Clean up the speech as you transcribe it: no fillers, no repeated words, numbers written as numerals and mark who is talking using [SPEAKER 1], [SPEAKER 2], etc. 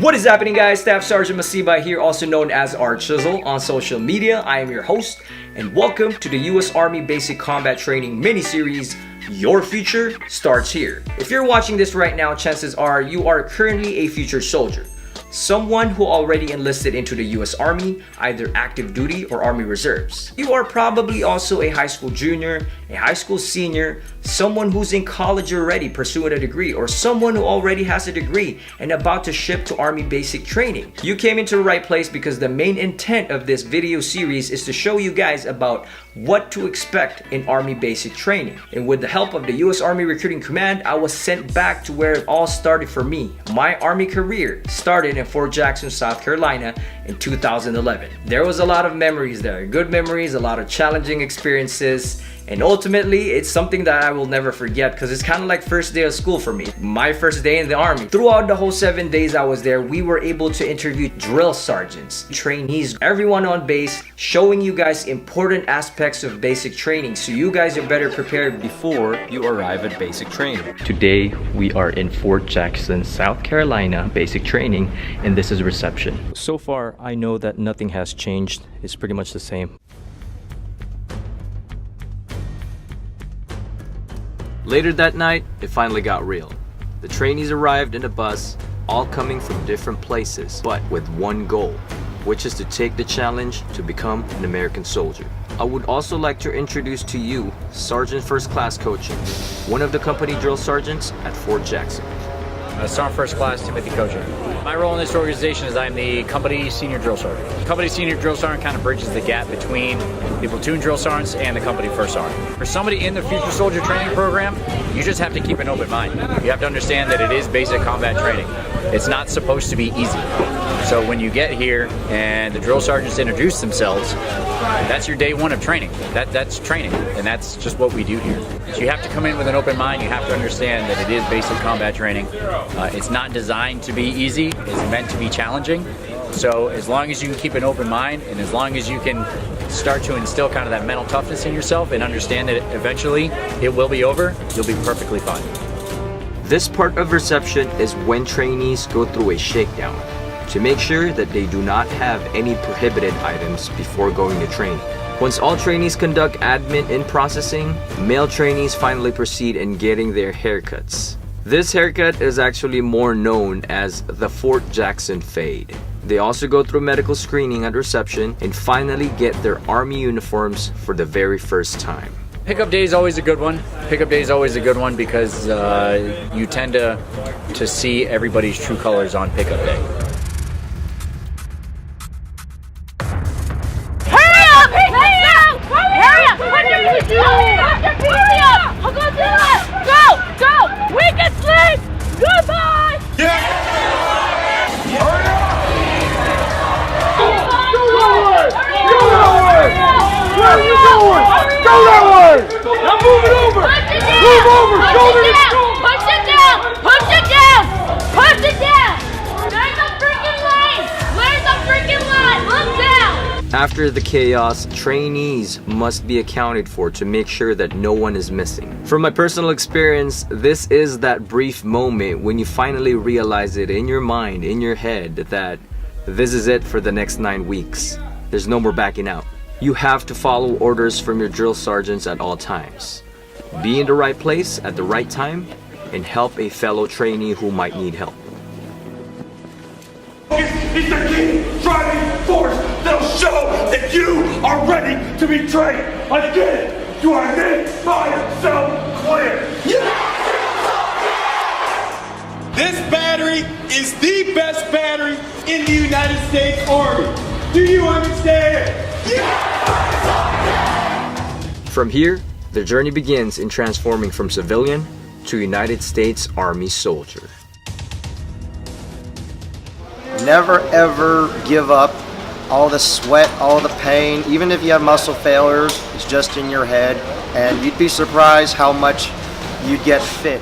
[SPEAKER 1] What is happening, guys? Staff Sergeant Masibay here, also known as Archie on social media. I am your host, and welcome to the U.S. Army Basic Combat Training mini-series. Your future starts here. If you're watching this right now, chances are you are currently a future soldier. Someone who already enlisted into the U.S. Army, either active duty or Army Reserves. You are probably also a high school junior, a high school senior, someone who's in college already pursuing a degree, or someone who already has a degree and about to ship to Army basic training. You came into the right place because the main intent of this video series is to show you guys about what to expect in Army basic training. And with the help of the U.S. Army Recruiting Command, I was sent back to where it all started for me. My Army career started in Fort Jackson, South Carolina in 2011. There was a lot of memories there, good memories, a lot of challenging experiences, and ultimately, it's something that I will never forget because it's kind of like first day of school for me. My first day in the Army. Throughout the whole 7 days I was there, we were able to interview drill sergeants, trainees, everyone on base, showing you guys important aspects of basic training so you guys are better prepared before you arrive at basic training. Today, we are in Fort Jackson, South Carolina, basic training, and this is reception. So far, I know that nothing has changed. It's pretty much the same. Later that night, it finally got real. The trainees arrived in a bus, all coming from different places, but with one goal, which is to take the challenge to become an American soldier. I would also like to introduce to you Sergeant First Class Coaching, one of the company drill sergeants at Fort Jackson.
[SPEAKER 2] Sergeant First Class Timothy Coaching. My role in this organization is I'm the company senior drill sergeant. The company senior drill sergeant kind of bridges the gap between the platoon drill sergeants and the company first sergeant. For somebody in the future soldier training program, you just have to keep an open mind. You have to understand that it is basic combat training. It's not supposed to be easy. So when you get here and the drill sergeants introduce themselves, that's your day one of training. That's training, and that's just what we do here. So you have to come in with an open mind. You have to understand that it is basic combat training. It's not designed to be easy. It's meant to be challenging. So as long as you can keep an open mind, and as long as you can start to instill kind of that mental toughness in yourself and understand that eventually it will be over, you'll be perfectly fine.
[SPEAKER 1] This part of reception is when trainees go through a shakedown to make sure that they do not have any prohibited items before going to training. Once all trainees conduct admin in processing, male trainees finally proceed in getting their haircuts. This haircut is actually more known as the Fort Jackson fade. They also go through medical screening at reception and finally get their Army uniforms for the very first time.
[SPEAKER 2] Pickup day is always a good one. Pickup day is always a good one because you tend to see everybody's true colors on pickup day.
[SPEAKER 3] Hurry up! Hurry up! Hurry up! Put your PC up! I'll go do it! Go! Go! We can sleep! Goodbye!
[SPEAKER 4] Yeah! Hurry up! Go that way! Go that way! Where are you going? Go that way! Now move it over! Move over! Shoulder to shoulder!
[SPEAKER 3] Push it down! Push it down! Push it down! There's a freaking line! There's a freaking line! Look down!
[SPEAKER 1] After the chaos, trainees must be accounted for to make sure that no one is missing. From my personal experience, this is that brief moment when you finally realize it in your mind, in your head, that this is it for the next 9 weeks. There's no more backing out. You have to follow orders from your drill sergeants at all times. Be in the right place at the right time and help a fellow trainee who might need help.
[SPEAKER 4] It's the key driving force that'll show that you are ready to be trained. Again, you are make yourself clear.
[SPEAKER 5] This battery is the best battery in the United States Army. Do you understand?
[SPEAKER 1] From here, the journey begins in transforming from civilian to United States Army soldier.
[SPEAKER 6] Never ever give up. All the sweat, all the pain, even if you have muscle failures, it's just in your head, and you'd be surprised how much you'd get fit.